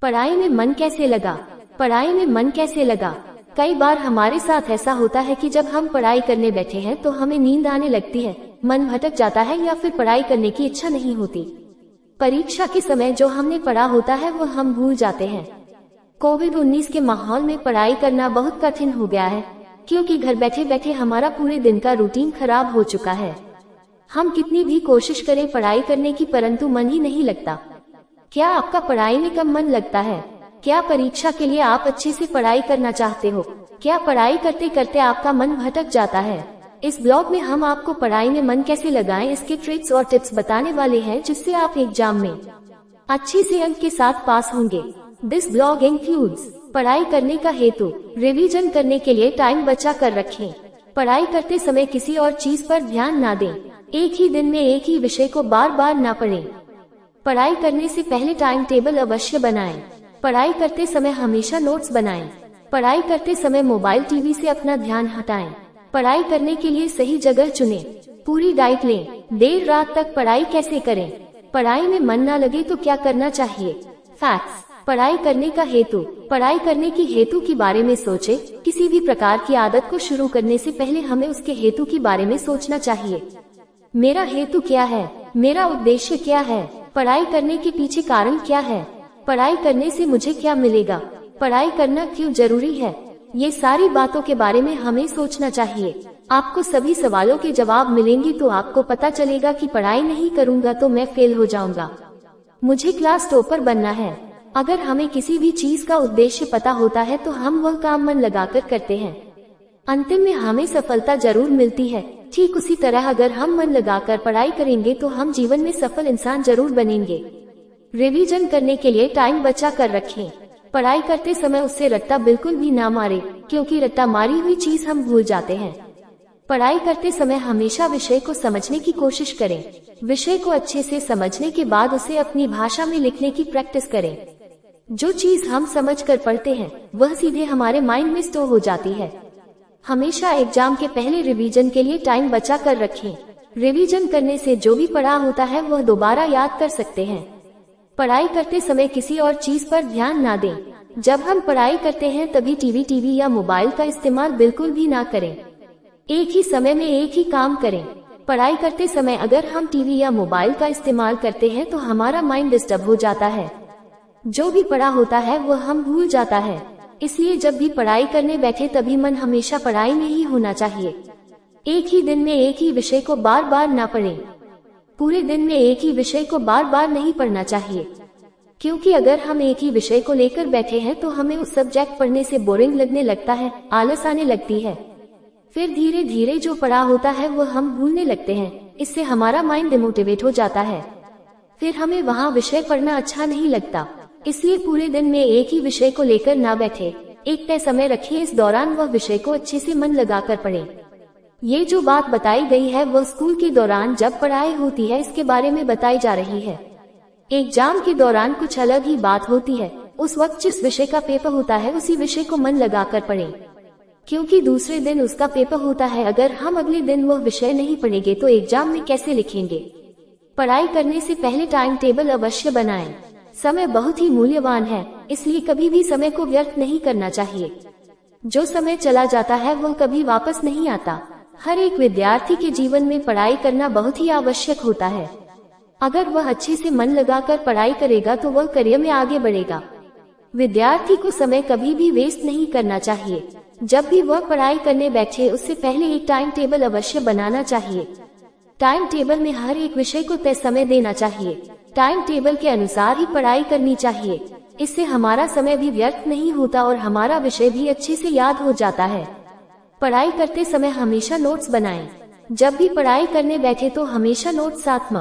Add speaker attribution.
Speaker 1: पढ़ाई में मन कैसे लगा? पढ़ाई में मन कैसे लगा? कई बार हमारे साथ ऐसा होता है कि जब हम पढ़ाई करने बैठे हैं तो हमें नींद आने लगती है, मन भटक जाता है या फिर पढ़ाई करने की इच्छा नहीं होती। परीक्षा के समय जो हमने पढ़ा होता है वो हम भूल जाते हैं। कोविड-19 के माहौल में पढ़ाई करना बहुत कठिन हो गया है, क्योंकि घर बैठे बैठे हमारा पूरे दिन का रूटीन खराब हो चुका है। हम कितनी भी कोशिश करें पढ़ाई करने की, परंतु मन ही नहीं लगता। क्या आपका पढ़ाई में कम मन लगता है? क्या परीक्षा के लिए आप अच्छे से पढ़ाई करना चाहते हो? क्या पढ़ाई करते करते आपका मन भटक जाता है? इस ब्लॉग में हम आपको पढ़ाई में मन कैसे लगाएं इसके ट्रिक्स और टिप्स बताने वाले हैं, जिससे आप एग्जाम में अच्छे से अंक के साथ पास होंगे। दिस ब्लॉग इंक्लूड्स पढ़ाई करने का हेतु। रिवीजन करने के लिए टाइम बचा कर रखें। पढ़ाई करते समय किसी और चीज पर ध्यान ना दें। एक ही दिन में एक ही विषय को बार बार ना पढ़ें। पढ़ाई करने से पहले टाइम टेबल अवश्य बनाएं। पढ़ाई करते समय हमेशा नोट्स बनाएं। पढ़ाई करते समय मोबाइल टीवी से अपना ध्यान हटाएं। पढ़ाई करने के लिए सही जगह चुनें। पूरी डाइट लें। देर रात तक पढ़ाई कैसे करें? पढ़ाई में मन ना लगे तो क्या करना चाहिए? फैक्ट्स। पढ़ाई करने का हेतु। पढ़ाई करने की हेतु के बारे में सोचें। किसी भी प्रकार की आदत को शुरू करने से पहले हमें उसके हेतु के बारे में सोचना चाहिए। मेरा हेतु क्या है? मेरा उद्देश्य क्या है? पढ़ाई करने के पीछे कारण क्या है? पढ़ाई करने से मुझे क्या मिलेगा? पढ़ाई करना क्यों जरूरी है? ये सारी बातों के बारे में हमें सोचना चाहिए। आपको सभी सवालों के जवाब मिलेंगे तो आपको पता चलेगा कि पढ़ाई नहीं करूंगा तो मैं फेल हो जाऊंगा, मुझे क्लास टॉपर बनना है। अगर हमें किसी भी चीज का उद्देश्य पता होता है तो हम वह काम मन लगाकर करते हैं। अंतिम में हमें सफलता जरूर मिलती है। ठीक उसी तरह अगर हम मन लगाकर पढ़ाई करेंगे तो हम जीवन में सफल इंसान जरूर बनेंगे। रिवीजन करने के लिए टाइम बचा कर रखें। पढ़ाई करते समय उससे रट्टा बिल्कुल भी ना मारे, क्योंकि रट्टा मारी हुई चीज हम भूल जाते हैं। पढ़ाई करते समय हमेशा विषय को समझने की कोशिश करें। विषय को अच्छे से समझने के बाद उसे अपनी भाषा में लिखने की प्रैक्टिस करें। जो चीज हम समझकर पढ़ते हैं वह सीधे हमारे माइंड में स्टोर हो जाती है। हमेशा एग्जाम के पहले रिवीजन के लिए टाइम बचा कर रखें। रिवीजन करने से जो भी पढ़ा होता है वह दोबारा याद कर सकते हैं। पढ़ाई करते समय किसी और चीज पर ध्यान ना दें। जब हम पढ़ाई करते हैं तभी टीवी या मोबाइल का इस्तेमाल बिल्कुल भी ना करें। एक ही समय में एक ही काम करें। पढ़ाई करते समय अगर हम टीवी या मोबाइल का इस्तेमाल करते हैं तो हमारा माइंड डिस्टर्ब हो जाता है। जो भी पढ़ा होता है वह हम भूल जाता है। इसलिए जब भी पढ़ाई करने बैठे तभी मन हमेशा पढ़ाई में ही होना चाहिए। एक ही दिन में एक ही विषय को बार बार ना पढ़ें। पूरे दिन में एक ही विषय को बार बार नहीं पढ़ना चाहिए, क्योंकि अगर हम एक ही विषय को लेकर बैठे हैं तो हमें उस सब्जेक्ट पढ़ने से बोरिंग लगने लगता है, आलस आने लगती है। फिर धीरे धीरे जो पढ़ा होता है वह हम भूलने लगते हैं। इससे हमारा माइंड डिमोटिवेट हो जाता है। फिर हमें वहाँ विषय पढ़ना अच्छा नहीं लगता। इसलिए पूरे दिन में एक ही विषय को लेकर ना बैठे। एक तय समय रखिए, इस दौरान वह विषय को अच्छे से मन लगाकर पढ़ें। ये जो बात बताई गई है वह स्कूल के दौरान जब पढ़ाई होती है इसके बारे में बताई जा रही है। एग्जाम के दौरान कुछ अलग ही बात होती है। उस वक्त जिस विषय का पेपर होता है उसी विषय को मन लगाकर पढ़ें, क्योंकि दूसरे दिन उसका पेपर होता है। अगर हम अगले दिन वह विषय नहीं पढ़ेंगे तो एग्जाम में कैसे लिखेंगे? पढ़ाई करने से पहले टाइम टेबल अवश्य बनाएं। समय बहुत ही मूल्यवान है, इसलिए कभी भी समय को व्यर्थ नहीं करना चाहिए। जो समय चला जाता है वह कभी वापस नहीं आता। हर एक विद्यार्थी के जीवन में पढ़ाई करना बहुत ही आवश्यक होता है। अगर वह अच्छे से मन लगाकर पढ़ाई करेगा तो वह करियर में आगे बढ़ेगा। विद्यार्थी को समय कभी भी वेस्ट नहीं करना चाहिए। जब भी वह पढ़ाई करने बैठे उससे पहले एक टाइम टेबल अवश्य बनाना चाहिए। टाइम टेबल में हर एक विषय को तय समय देना चाहिए। टाइम टेबल के अनुसार ही पढ़ाई करनी चाहिए। इससे हमारा समय भी व्यर्थ नहीं होता और हमारा विषय भी अच्छे से याद हो जाता है। पढ़ाई करते समय हमेशा नोट्स बनाएं। जब भी पढ़ाई करने बैठे तो हमेशा नोट्स साथ में